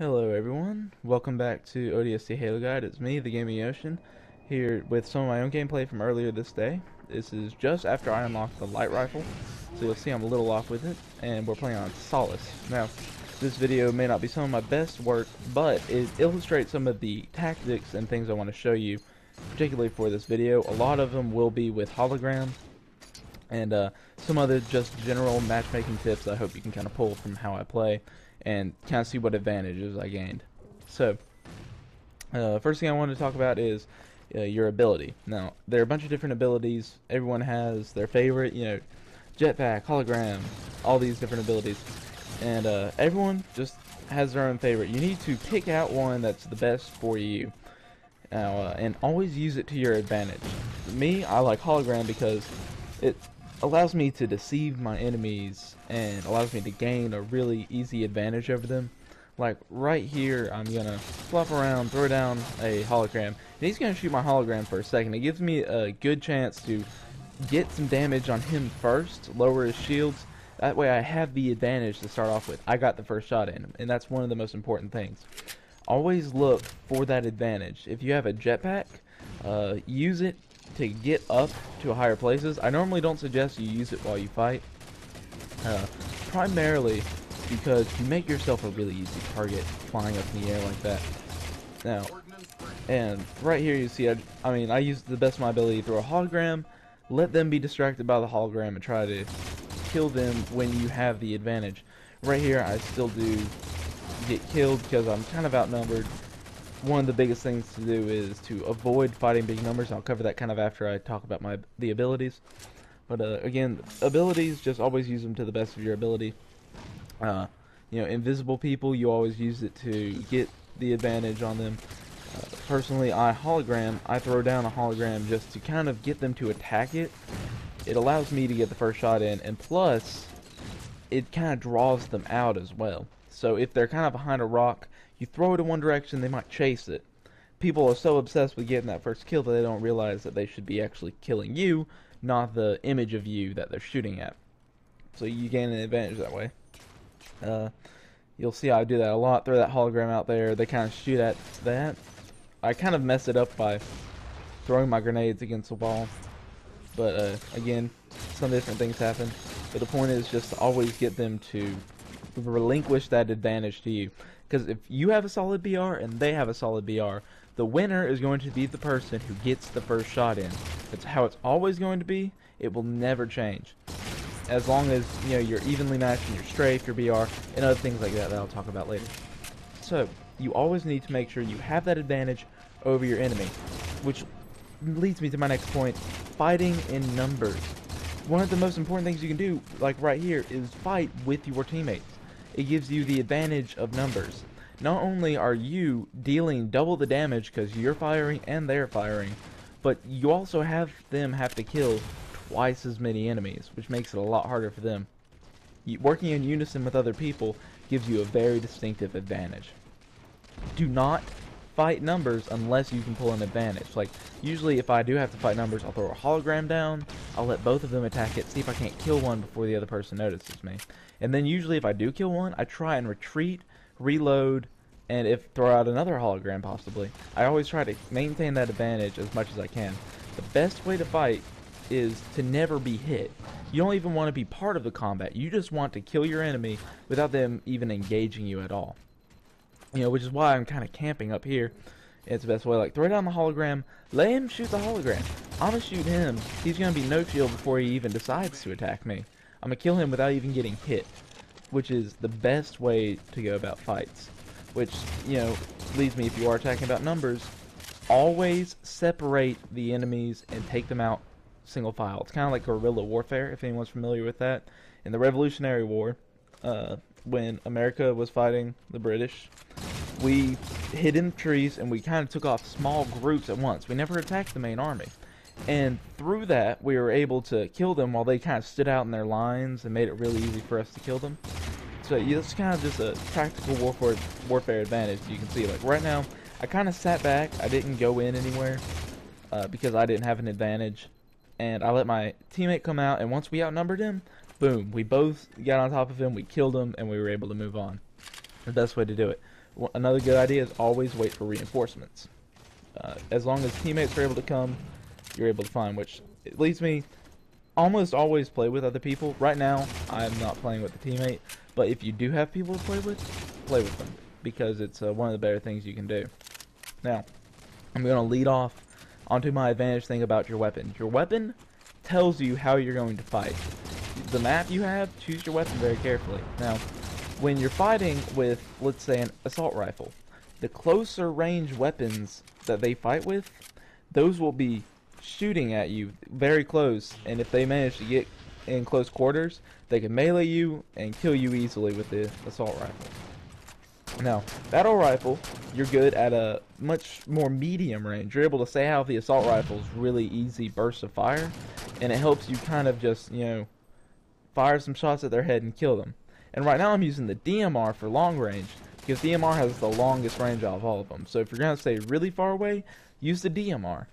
Hello everyone, welcome back to ODST Halo Guide. It's me, TheGamingOcean, here with some of my own gameplay from earlier this day. This is just after I unlocked the light rifle, so you'll see I'm a little off with it, and we're playing on Solace. Now, this video may not be some of my best work, but it illustrates some of the tactics and things I want to show you, particularly for this video. A lot of them will be with hologram, and some other just general matchmaking tips I hope you can kind of pull from how I play and kind of see what advantages I gained. So, first thing I want to talk about is your ability. Now, there are a bunch of different abilities. Everyone has their favorite, jetpack, hologram, all these different abilities. And everyone just has their own favorite. You need to pick out one that's the best for you. And always use it to your advantage. Me, I like hologram because it allows me to deceive my enemies and allows me to gain a really easy advantage over them. Like right here, I'm gonna flop around, throw down a hologram, and he's gonna shoot my hologram for a second. It gives me a good chance to get some damage on him first, lower his shields. That way I have the advantage to start off with. I got the first shot in him, and that's one of the most important things. Always look for that advantage. If you have a jetpack, use it to get up to higher places. I normally don't suggest you use it while you fight, primarily because you make yourself a really easy target flying up in the air like that. Now, and right here you see, I use the best of my ability to throw a hologram, let them be distracted by the hologram and try to kill them when you have the advantage. Right here I still do get killed because I'm kind of outnumbered. One of the biggest things to do is to avoid fighting big numbers. I'll cover that kind of after I talk about the abilities. But again, abilities, just always use them to the best of your ability. Invisible people, you always use it to get the advantage on them. Personally, I throw down a hologram just to kind of get them to attack it. It allows me to get the first shot in, and plus, it kind of draws them out as well. So if they're kind of behind a rock, you throw it in one direction, they might chase it. People are so obsessed with getting that first kill that they don't realize that they should be actually killing you, not the image of you that they're shooting at. So you gain an advantage that way. You'll see I do that a lot. Throw that hologram out there, they kind of shoot at that. I kind of mess it up by throwing my grenades against the wall. But again, some different things happen. But the point is just to always get them to relinquish that advantage to you. Because if you have a solid BR and they have a solid BR, the winner is going to be the person who gets the first shot in. That's how it's always going to be. It will never change. As long as you're evenly matched in your strafe, your BR, and other things like that I'll talk about later. So you always need to make sure you have that advantage over your enemy, which leads me to my next point: fighting in numbers. One of the most important things you can do, like right here, is fight with your teammates. It gives you the advantage of numbers. Not only are you dealing double the damage because you're firing and they're firing, but you also have them have to kill twice as many enemies, which makes it a lot harder for them. Working in unison with other people gives you a very distinctive advantage. Do not fight numbers unless you can pull an advantage. Like, usually if I do have to fight numbers, I'll throw a hologram down, I'll let both of them attack it, see if I can't kill one before the other person notices me. And then usually if I do kill one, I try and retreat, reload, and throw out another hologram possibly. I always try to maintain that advantage as much as I can. The best way to fight is to never be hit. You don't even want to be part of the combat. You just want to kill your enemy without them even engaging you at all. Which is why I'm kind of camping up here. It's the best way. Like, throw down the hologram, let him shoot the hologram. I'm gonna shoot him. He's gonna be no shield before he even decides to attack me. I'm gonna kill him without even getting hit, which is the best way to go about fights. Which, leads me, if you are attacking about numbers, always separate the enemies and take them out single file. It's kind of like guerrilla warfare, if anyone's familiar with that. In the Revolutionary War, when America was fighting the British, we hid in the trees and we kind of took off small groups at once. We never attacked the main army. And through that, we were able to kill them while they kind of stood out in their lines and made it really easy for us to kill them. So it's kind of just a tactical warfare advantage. You can see, like right now, I kind of sat back. I didn't go in anywhere because I didn't have an advantage. And I let my teammate come out, and once we outnumbered him, boom, we both got on top of him, we killed him, and we were able to move on. The best way to do it. Another good idea is always wait for reinforcements. As long as teammates are able to come, you're able to find, which it leads me almost always play with other people. Right now, I'm not playing with a teammate, but if you do have people to play with them, because it's one of the better things you can do. Now, I'm going to lead off onto my advantage thing about your weapon. Your weapon tells you how you're going to fight. The map you have, choose your weapon very carefully. Now, when you're fighting with, let's say, an assault rifle, the closer range weapons that they fight with, those will be shooting at you very close, and if they manage to get in close quarters, they can melee you and kill you easily with the assault rifle. Now, battle rifle, you're good at a much more medium range. You're able to say how the assault rifle's really easy bursts of fire, and it helps you kind of just, fire some shots at their head and kill them. And right now I'm using the DMR for long range, because DMR has the longest range out of all of them. So if you're going to stay really far away, use the DMR.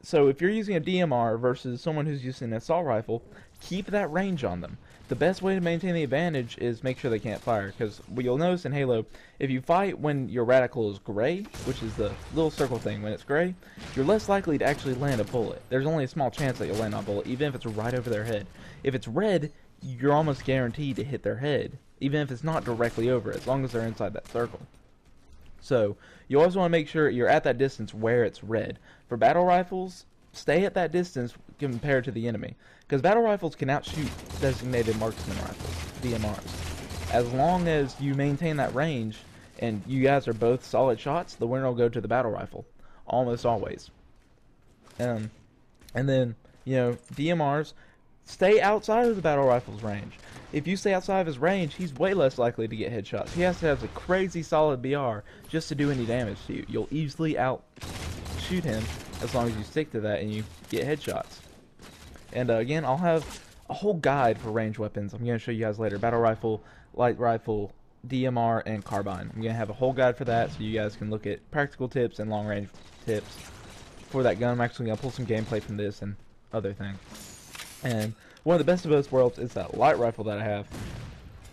So if you're using a DMR versus someone who's using an assault rifle, keep that range on them. The best way to maintain the advantage is make sure they can't fire, because what you'll notice in Halo, if you fight when your reticle is gray, which is the little circle thing, when it's gray, you're less likely to actually land a bullet. There's only a small chance that you'll land on a bullet, even if it's right over their head. If it's red, you're almost guaranteed to hit their head, even if it's not directly over, as long as they're inside that circle. So, you always want to make sure you're at that distance where it's red. For battle rifles, stay at that distance compared to the enemy, because battle rifles can outshoot designated marksman rifles, DMRs. As long as you maintain that range, and you guys are both solid shots, the winner will go to the battle rifle, almost always. And then, DMRs, stay outside of the battle rifle's range. If you stay outside of his range, he's way less likely to get headshots. He has to have a crazy solid BR just to do any damage to you. You'll easily outshoot him as long as you stick to that and you get headshots. And again, I'll have a whole guide for range weapons. I'm going to show you guys later. Battle rifle, light rifle, DMR, and carbine. I'm going to have a whole guide for that so you guys can look at practical tips and long range tips for that gun. I'm actually going to pull some gameplay from this and other things. And one of the best of both worlds is that light rifle that I have.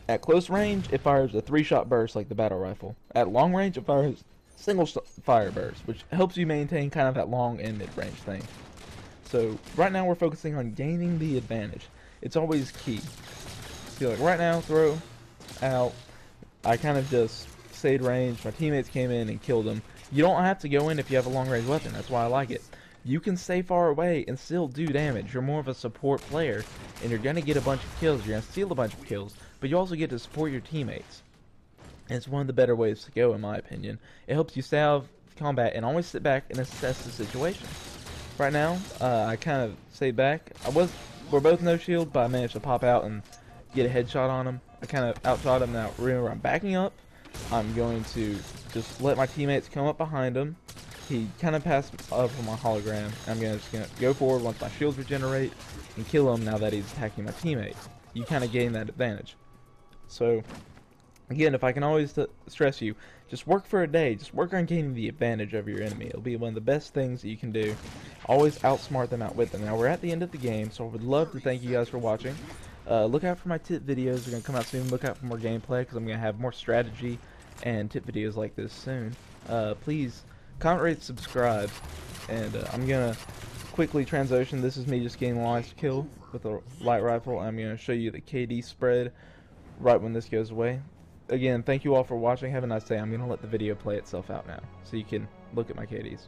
At close range, it fires a 3-shot burst like the battle rifle. At long range, it fires single fire burst, which helps you maintain kind of that long and mid-range thing. So right now we're focusing on gaining the advantage. It's always key. So like right now, throw out. I kind of just stayed range. My teammates came in and killed them. You don't have to go in if you have a long range weapon. That's why I like it. You can stay far away and still do damage. You're more of a support player, and you're going to get a bunch of kills. You're going to steal a bunch of kills, but you also get to support your teammates. And it's one of the better ways to go, in my opinion. It helps you stay out of combat and always sit back and assess the situation. Right now, I kind of stayed back. We're both no shield, but I managed to pop out and get a headshot on him. I kind of outshot him. Now, remember, I'm backing up. I'm going to just let my teammates come up behind him. He kind of passed up on my hologram. I'm just going to go forward once my shields regenerate and kill him now that he's attacking my teammate. You kind of gain that advantage. So, again, if I can always stress you, just work for a day. Just work on gaining the advantage over your enemy. It'll be one of the best things that you can do. Always outsmart them, outwit them. Now, we're at the end of the game, so I would love to thank you guys for watching. Look out for my tip videos. They're going to come out soon. Look out for more gameplay, because I'm going to have more strategy and tip videos like this soon. Please comment, rate, subscribe, and I'm going to quickly transition. This is me just getting the last kill with a light rifle. I'm going to show you the KD spread right when this goes away. Again, thank you all for watching. Have a nice day. I'm going to let the video play itself out now so you can look at my KDs.